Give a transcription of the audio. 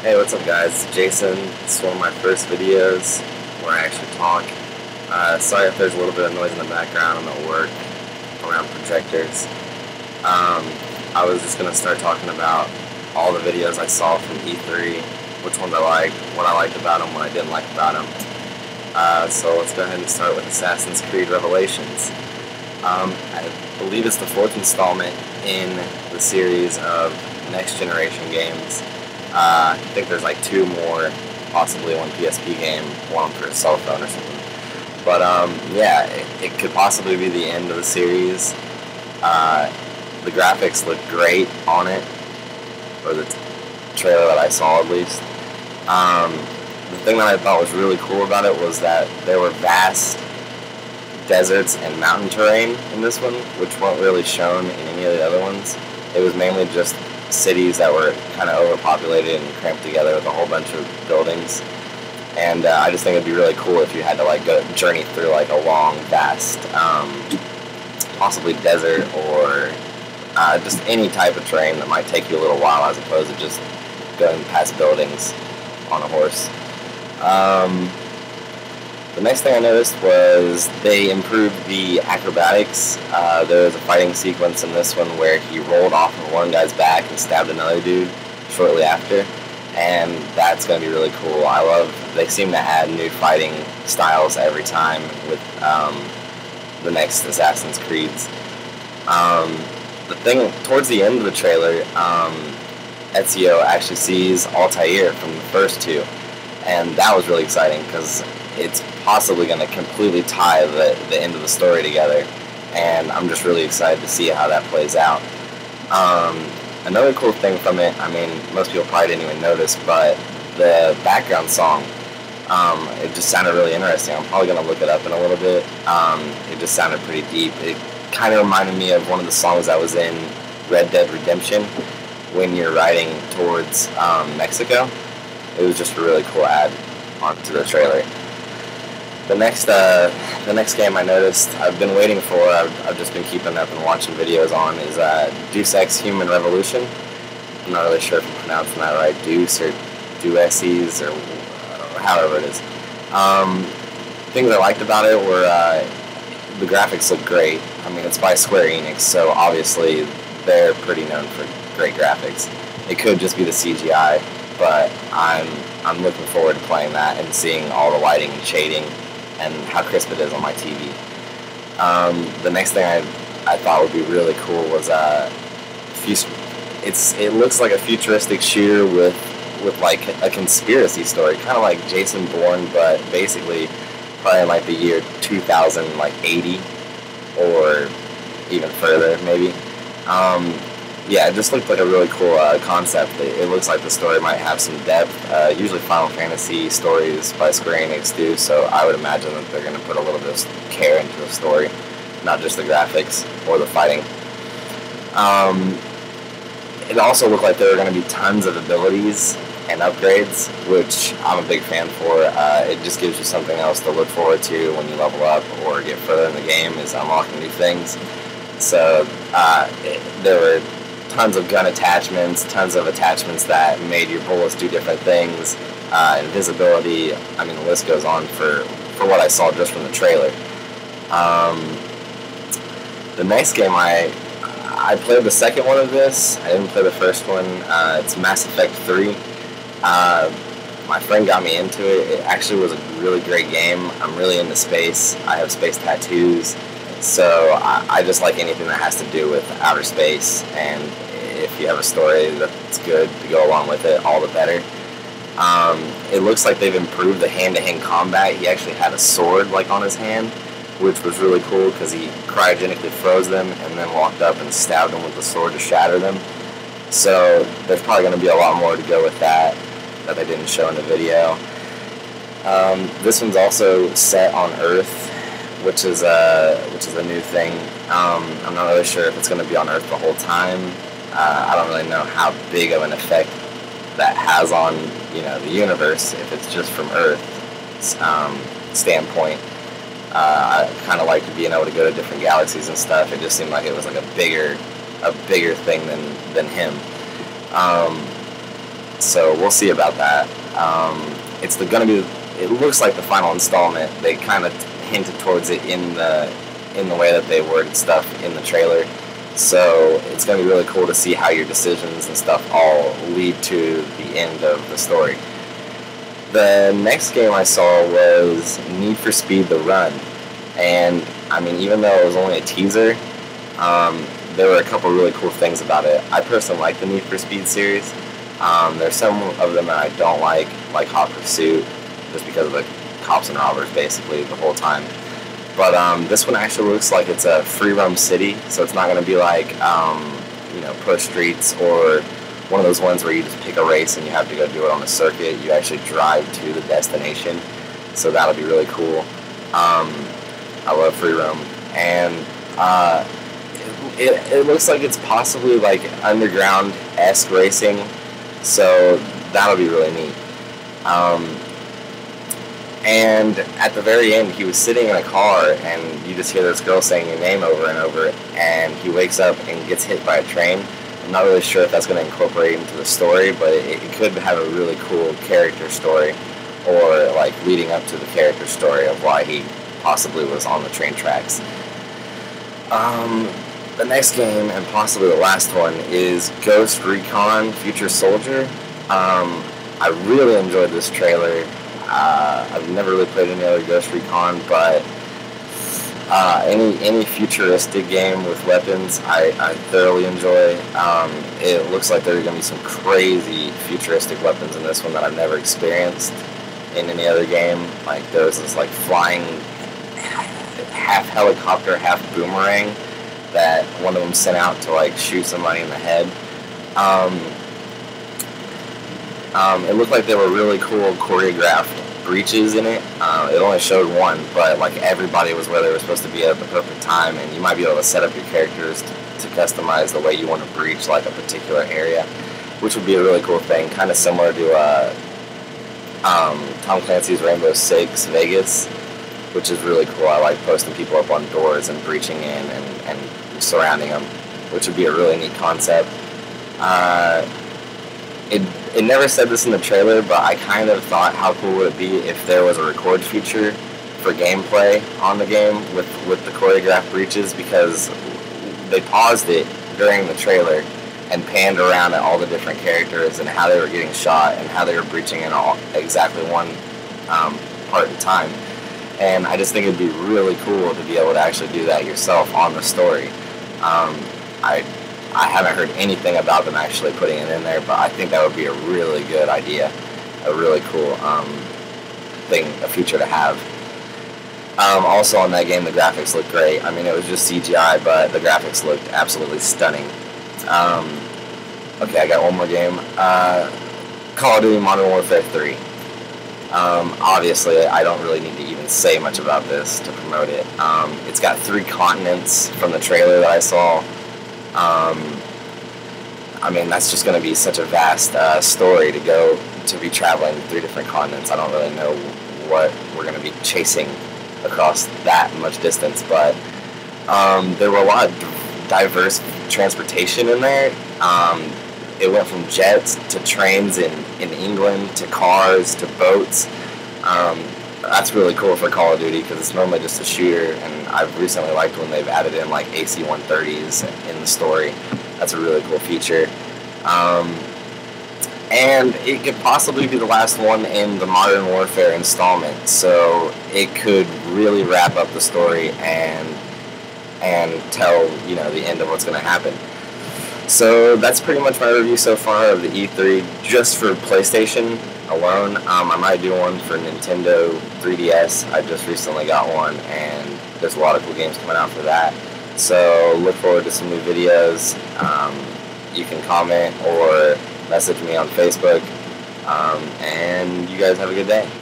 Hey, what's up, guys? Jason. This is one of my first videos where I actually talk. Sorry if there's a little bit of noise in the background. I'm at work around projectors. Um, I was just gonna start talking about all the videos I saw from E3, which ones I liked, what I liked about them, what I didn't like about them. So let's go ahead and start with Assassin's Creed Revelations. I believe it's the fourth installment in the series of next generation games. I think there's like two more, possibly one PSP game, one for a cell phone or something. But yeah, it could possibly be the end of the series. The graphics look great on it, or the trailer that I saw at least. Um, the thing that I thought was really cool about it was that there were vast deserts and mountain terrain in this one, which weren't really shown in any of the other ones. It was mainly just cities that were kind of overpopulated and cramped together with a whole bunch of buildings. And I just think it'd be really cool if you had to like go journey through like a long, vast, possibly desert or just any type of terrain that might take you a little while, as opposed to just going past buildings on a horse. The next thing I noticed was they improved the acrobatics. There was a fighting sequence in this one where he rolled off of one guy's back and stabbed another dude shortly after, and that's going to be really cool. They seem to add new fighting styles every time with the next Assassin's Creeds. The thing, towards the end of the trailer, Ezio actually sees Altair from the first two, and that was really exciting because it's possibly going to completely tie the end of the story together, and I'm just really excited to see how that plays out. Another cool thing from it, I mean, most people probably didn't even notice, but the background song, it just sounded really interesting. I'm probably going to look it up in a little bit. It just sounded pretty deep. It kind of reminded me of one of the songs that was in Red Dead Redemption when you're riding towards Mexico. It was just a really cool add onto the trailer. The next game I noticed I've been waiting for, I've just been keeping up and watching videos on, is Deus Ex Human Revolution. I'm not really sure if I'm pronouncing that right, Deuce or Dueses or however it is. Things I liked about it were the graphics look great. I mean, it's by Square Enix, so obviously they're pretty known for great graphics. It could just be the CGI, but I'm looking forward to playing that and seeing all the lighting and shading and how crisp it is on my TV. The next thing I thought would be really cool was it looks like a futuristic shooter with like a conspiracy story, kind of like Jason Bourne, but basically probably in like the year 2080 or even further maybe. Yeah, it just looked like a really cool concept. It looks like the story might have some depth. Usually Final Fantasy stories by Square Enix do, so I would imagine that they're going to put a little bit of care into the story, not just the graphics or the fighting. It also looked like there were going to be tons of abilities and upgrades, which I'm a big fan for. It just gives you something else to look forward to when you level up or get further in the game, is unlocking new things. So there were tons of gun attachments, tons of attachments that made your bullets do different things, invisibility. I mean, the list goes on for what I saw just from the trailer. The next game I played the second one of this. I didn't play the first one. It's Mass Effect 3. My friend got me into it. It actually was a really great game. I'm really into space. I have space tattoos. So I just like anything that has to do with outer space, and if you have a story that's good to go along with it, all the better. It looks like they've improved the hand-to-hand combat. He actually had a sword like on his hand, which was really cool because he cryogenically froze them and then walked up and stabbed them with the sword to shatter them. So there's probably going to be a lot more to go with that they didn't show in the video. This one's also set on Earth, which is a new thing. I'm not really sure if it's going to be on Earth the whole time. I don't really know how big of an effect that has on the universe if it's just from Earth's standpoint. I kind of like being able to go to different galaxies and stuff. It just seemed like it was like a bigger thing than him. So we'll see about that. It's gonna be. It looks like the final installment. They kind of hinted towards it in the way that they worded stuff in the trailer. So it's gonna be really cool to see how your decisions and stuff all lead to the end of the story. The next game I saw was Need for Speed: The Run, and I mean, even though it was only a teaser, there were a couple really cool things about it. I personally like the Need for Speed series. There's some of them that I don't like Hot Pursuit, just because of the cops and robbers basically the whole time. But this one actually looks like it's a free roam city, so it's not going to be like Push Streets or one of those ones where you just pick a race and you have to go do it on a circuit. You actually drive to the destination, so that'll be really cool. I love free roam, and it looks like it's possibly like underground-esque racing, so that'll be really neat. And at the very end, he was sitting in a car, and you just hear this girl saying your name over and over, and he wakes up and gets hit by a train. I'm not really sure if that's going to incorporate into the story, but it could have a really cool character story, or like leading up to the character story of why he possibly was on the train tracks. The next game, and possibly the last one, is Ghost Recon Future Soldier. I really enjoyed this trailer. I've never really played any other Ghost Recon, but any futuristic game with weapons, I thoroughly enjoy. It looks like there are going to be some crazy futuristic weapons in this one that I've never experienced in any other game. Like there was this like flying half helicopter, half boomerang that one of them sent out to like shoot somebody in the head. It looked like there were really cool choreographed breaches in it. It only showed one, but like everybody was where they were supposed to be at the perfect time, and you might be able to set up your characters to customize the way you want to breach like a particular area, which would be a really cool thing, kind of similar to Tom Clancy's Rainbow Six Vegas, which is really cool. I like posting people up on doors and breaching in and surrounding them, which would be a really neat concept. It never said this in the trailer, but I kind of thought how cool would it be if there was a record feature for gameplay on the game with the choreographed breaches, because they paused it during the trailer and panned around at all the different characters and how they were getting shot and how they were breaching in all exactly one part in time. And I just think it'd be really cool to be able to actually do that yourself on the story. I haven't heard anything about them actually putting it in there, but I think that would be a really good idea, a really cool a feature to have. Also on that game, the graphics looked great. I mean, it was just CGI, but the graphics looked absolutely stunning. Okay, I got one more game. Call of Duty Modern Warfare 3. Obviously, I don't really need to even say much about this to promote it. It's got 3 continents from the trailer that I saw. I mean, that's just going to be such a vast story to be traveling to 3 different continents. I don't really know what we're going to be chasing across that much distance, but there were a lot of diverse transportation in there. It went from jets to trains in England to cars to boats. That's really cool for Call of Duty because it's normally just a shooter, and I've recently liked when they've added in like AC-130s in the story. That's a really cool feature. And it could possibly be the last one in the Modern Warfare installment, so it could really wrap up the story and tell, the end of what's going to happen. So that's pretty much my review so far of the E3, just for PlayStation alone. I might do one for Nintendo 3DS. I just recently got one, and there's a lot of cool games coming out for that. So look forward to some new videos. You can comment or message me on Facebook, and you guys have a good day.